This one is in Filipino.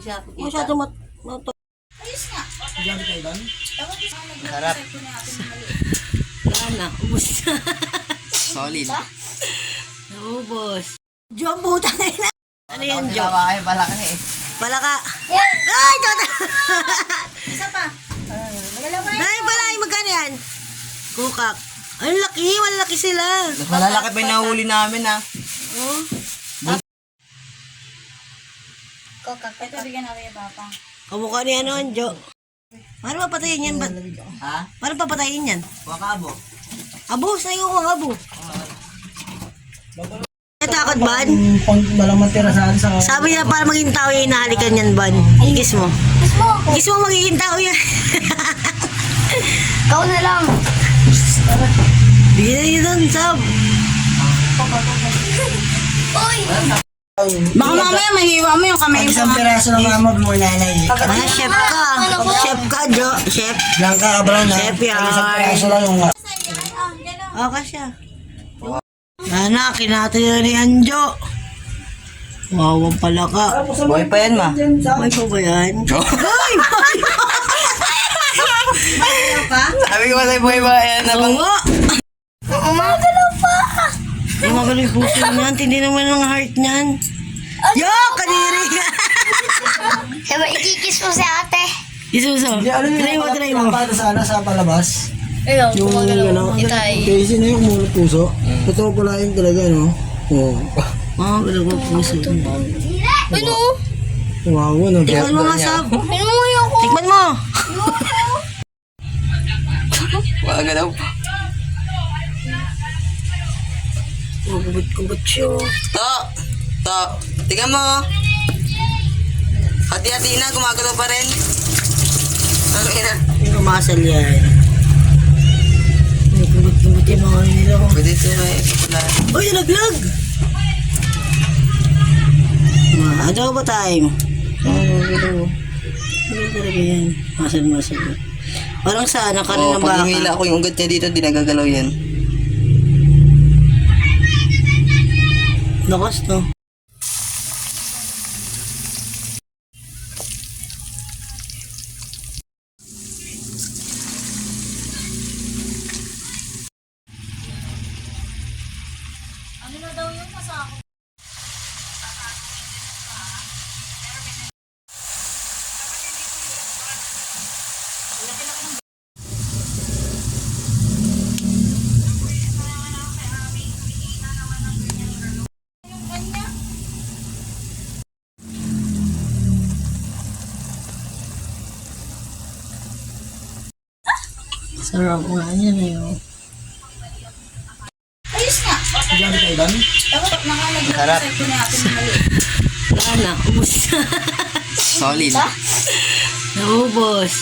Masyado Ayos nga. Diyan kayo doon? Sarap. Wala na, ubos na. Solid. Ubos. Jo, ang putang ina. Ano yan, Jo? Ay, balak na eh. Palaka. Ay, tata. Isa pa. Dahil pala, magkano yan? Kukak. Ang laki, malaki sila. Mas malalaki pa yung nahuli namin ha. Oh. Kokak. Ito bigyan natin yung papa. Kamukha ni ano, Jo. Paano papatayin yan ba? Ha? Paano papatayin yan? Wakabo. Abo, sa'yo ko abo. Natakot, Ban? Walang matira sa Sabi niya para maging tao yung hinahalikan yan, Ban. Kiss mo. Kiss mo, magiging tao yan. Ikaw na lang. Bigyan niyo doon, Sab. Uy! Baka mamaya mahiwa mo yung kamay Isang piraso ng mama mo, nanay. Mga chef ka. Chef ka, Jo. Chef. Blanca Cabral na. Chef yan. Isang piraso lang yung Oh, kasya. Ana, kinatayo ni Anjo. Wawang pala ka. Buhay pa yan ma. May pa ba yan? Ay! Sabi ko sa'yo buhay pa yan. Oo. Umagalaw pa! Yung magaling puso niyan. Hindi naman ang heart niyan. Yo! Kadiri ka! Diba, ikikis mo si ate? Isuso. Try mo, try mo. Para sa sa palabas. Ayaw, Yung ano, kasi na yung umulo puso. Totoo pala yun talaga, no? Oo. Oh, wala ko puso. Ano? Wow, no? Tikman mo nga, Sab. Ano mo yung ako? Tikman mo. Wag na. Oh, kubot-kubot siya. To. Tingnan mo. Hati-hati na, gumagalaw pa rin. Okay na. Yung kumasal yan. Oh, kubot-kubot yung mga nila. Pwede ito may popular. Uy, naglag! Adobo time. Ano talaga yan? Masal. Parang sana ka rin Oo, ng pag baka. hingila ko yung ugat niya dito, di nagagalaw yan. Lakas to. Ano na daw yung masako? Sarap nga yan eh. Oh. Ayos nga. Diyan kayo doon? Dapat nakalagay Sarap. sa ito natin mali. Wala na, ubos na. Solid. Naubos.